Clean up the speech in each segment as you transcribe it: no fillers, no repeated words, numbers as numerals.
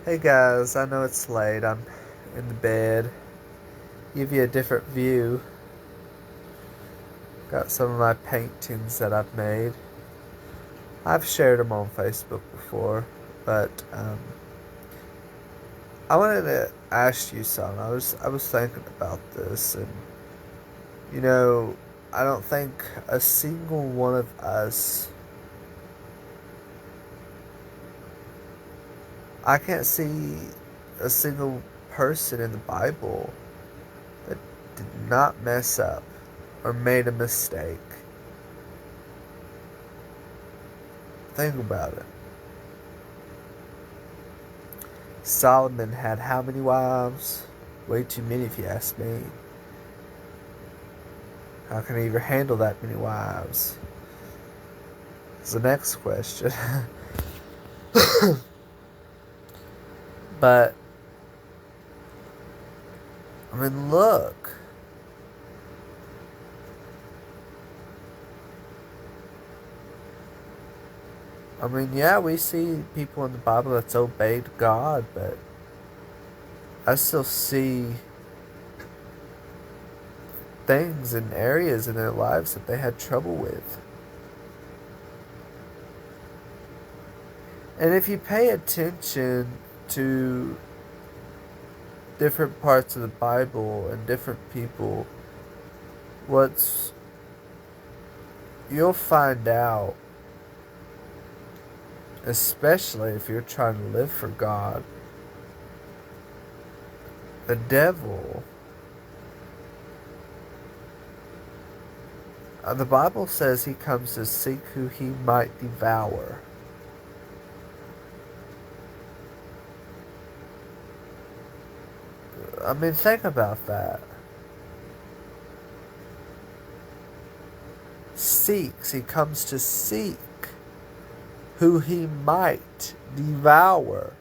Hey guys, I know it's late. I'm in the bed. Give you a different view. Got some of my paintings that I've made. I've shared them on Facebook before, but I wanted to ask you something. I was thinking about this, and you know, I don't think a single one of us. I can't see a single person in the Bible that did not mess up or made a mistake. Think about it. Solomon had how many wives? Way too many if you ask me. How can he even handle that many wives? Is the next question. But, I mean, look. I mean, yeah, we see people in the Bible that's obeyed God, but I still see things and areas in their lives that they had trouble with. And if you pay attention to different parts of the Bible and different people, what's you'll find out, especially if you're trying to live for God, the devil, the Bible says he comes to seek who he might devour. I mean, think about that. Seeks, he comes to seek who he might devour.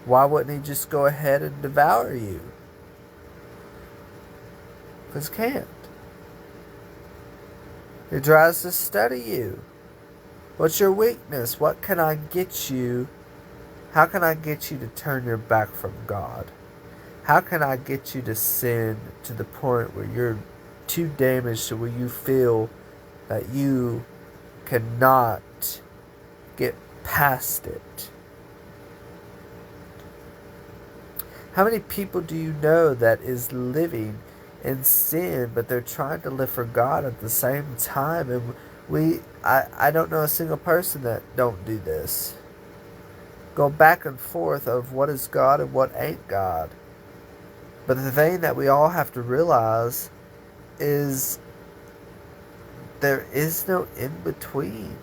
Why wouldn't he just go ahead and devour you? Because he can't. He tries to study you. What's your weakness? What can I get you? How can I get you to turn your back from God? How can I get you to sin to the point where you're too damaged to where you feel that you cannot get past it? How many people do you know that is living in sin, but they're trying to live for God at the same time? And I don't know a single person that don't do this. Go back and forth of what is God and what ain't God. But the thing that we all have to realize is there is no in between.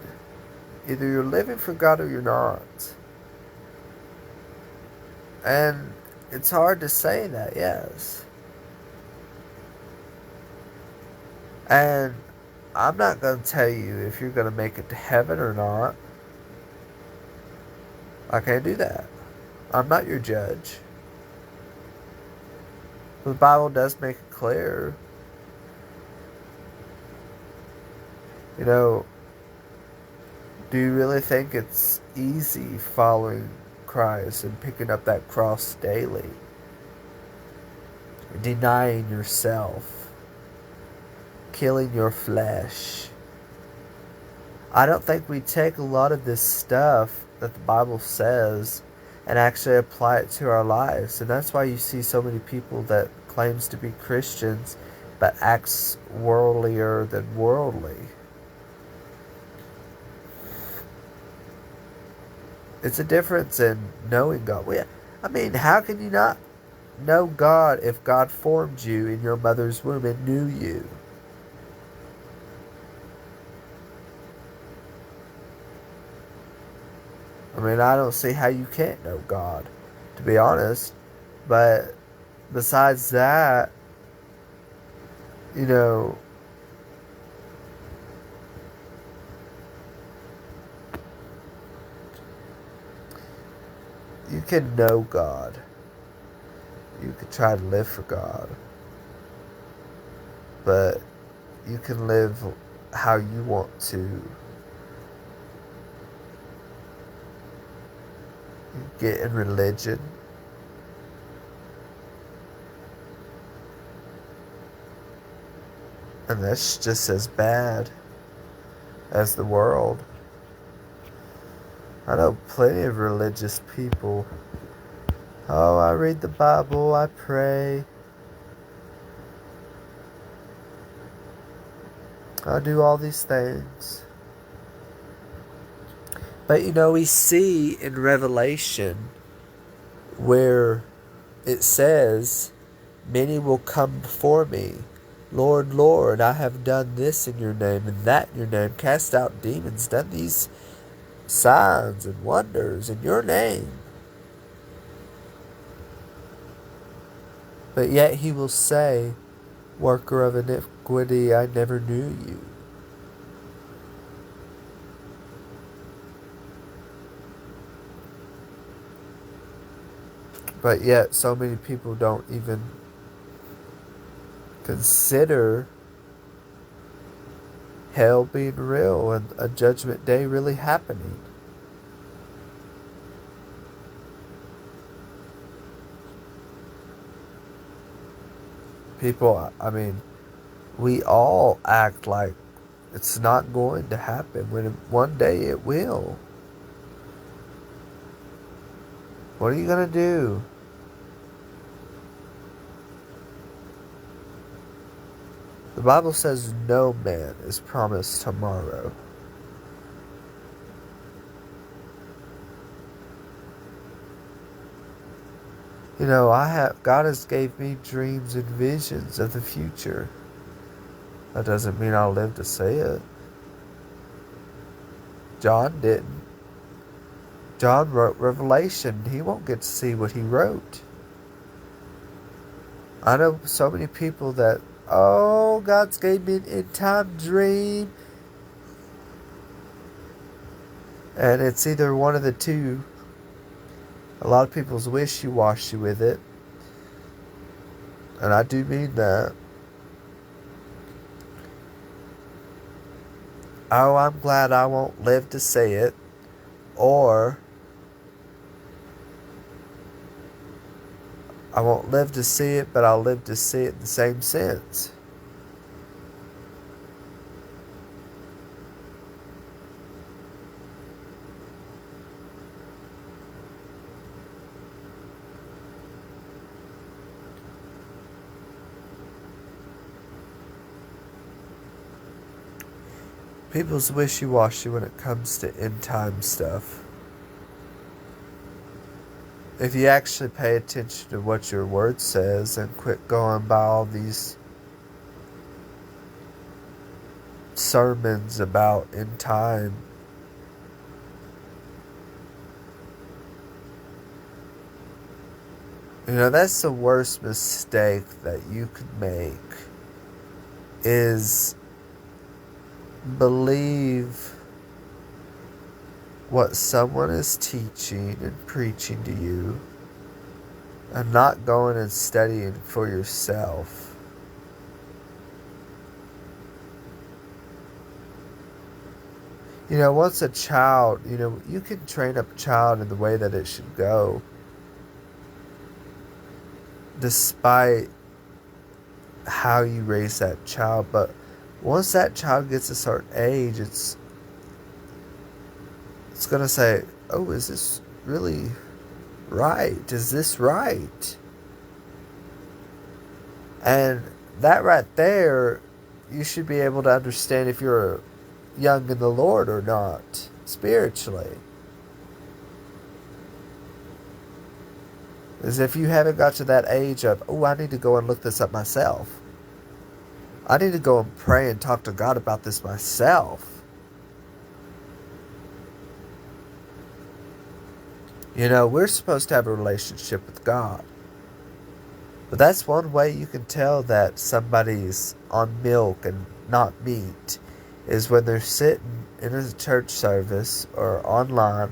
Either you're living for God or you're not. And it's hard to say that, yes. And I'm not going to tell you if you're going to make it to heaven or not. I can't do that. I'm not your judge. The Bible does make it clear. You know, do you really think it's easy following Christ and picking up that cross daily? Denying yourself. Killing your flesh. I don't think we take a lot of this stuff that the Bible says and actually apply it to our lives. And that's why you see so many people that claims to be Christians but acts worldlier than worldly. It's a difference in knowing God. I mean, how can you not know God if God formed you in your mother's womb and knew you? I mean, I don't see how you can't know God, to be honest. But besides that, you know, you can know God. You can try to live for God. But you can live how you want to. get in religion. And that's just as bad as the world. I know plenty of religious people. Oh, I read the Bible, I pray, I do all these things. But we see in Revelation where it says, many will come before me. Lord, Lord, I have done this in your name and that in your name, cast out demons, done these signs and wonders in your name. But yet he will say, worker of iniquity, I never knew you. But yet so many people don't even consider hell being real and a judgment day really happening. People, we all act like it's not going to happen when one day it will. What are you going to do? The Bible says no man is promised tomorrow. God has gave me dreams and visions of the future. That doesn't mean I'll live to see it. John didn't. John wrote Revelation. He won't get to see what he wrote. I know so many people that, God's gave me an end time dream. And it's either one of the two. A lot of people's wishy-washy with it. And I do mean that. Oh, I'm glad I won't live to see it. Or, I won't live to see it, but I'll live to see it in the same sense. People's wishy-washy when it comes to end-time stuff. If you actually pay attention to what your word says and quit going by all these sermons about end time, that's the worst mistake that you could make, is believe what someone is teaching and preaching to you and not going and studying for yourself. Once a child, you can train up a child in the way that it should go, despite how you raise that child. But once that child gets a certain age, it's going to say, oh, is this really right? Is this right? And that right there, you should be able to understand if you're young in the Lord or not, spiritually. As if you haven't got to that age of, I need to go and look this up myself. I need to go and pray and talk to God about this myself. We're supposed to have a relationship with God. But that's one way you can tell that somebody's on milk and not meat, is when they're sitting in a church service or online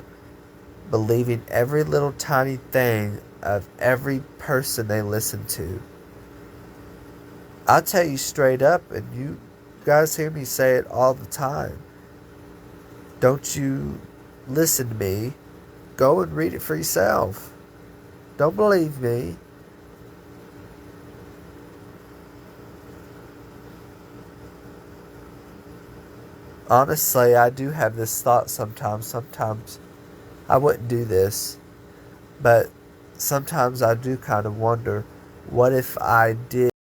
believing every little tiny thing of every person they listen to. I'll tell you straight up, and you guys hear me say it all the time. Don't you listen to me Go and read it for yourself. Don't believe me. Honestly, I do have this thought sometimes. Sometimes I wouldn't do this, but sometimes I do kind of wonder, what if I did